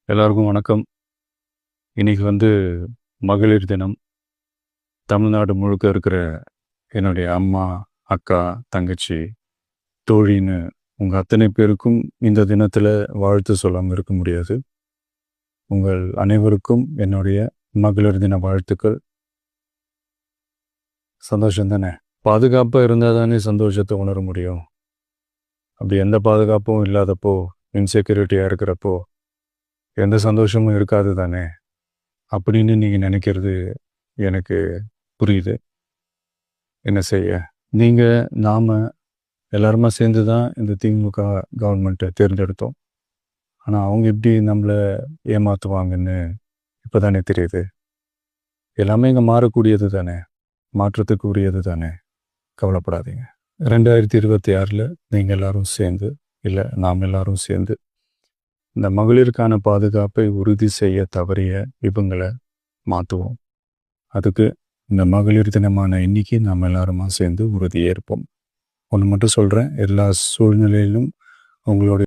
எல்லாருக்கும் வணக்கம். இன்னைக்கு மகளிர் தினம். தமிழ்நாடு முழுக்க இருக்கிற என்னுடைய அம்மா, அக்கா, தங்கச்சி, தோழின்னு உங்கள் அத்தனை பேருக்கும் இந்த தினத்தில் வாழ்த்து சொல்லாமல் இருக்க முடியாது. உங்கள் அனைவருக்கும் என்னுடைய மகளிர் தின வாழ்த்துக்கள். சந்தோஷம் தானே? பாதுகாப்பாக இருந்தால் தானே சந்தோஷத்தை உணர முடியும். அப்படி எந்த பாதுகாப்பும் இல்லாதப்போ, இன்செக்யூரிட்டியாக இருக்கிறப்போ எந்த சந்தோஷமும் இருக்காது தானே அப்படின்னு நீங்கள் நினைக்கிறது எனக்கு புரியுது. என்ன செய்ய, நீங்கள் நாம் எல்லாருமா சேர்ந்து தான் இந்த திமுக கவர்மெண்ட்டை தேர்ந்தெடுத்தோம். ஆனால் அவங்க எப்படி நம்மளை ஏமாற்றுவாங்கன்னு இப்போ தானே தெரியுது. எல்லாமே இங்கே மாறக்கூடியது தானே, மாற்றத்துக்கு உரியது தானே. கவலைப்படாதீங்க. 2026 நீங்கள் எல்லாரும் சேர்ந்து, இல்லை நாம் எல்லாரும் சேர்ந்து இந்த மகளிருக்கான பாதுகாப்பை உறுதி செய்ய தவறிய இவங்களை மாற்றுவோம். அதுக்கு இந்த மகளிர் தினமான இன்னைக்கு நாம் எல்லாருமா சேர்ந்து உறுதியேற்போம். ஒன்று மட்டும் சொல்கிறேன், எல்லா சூழ்நிலையிலும் உங்களுடைய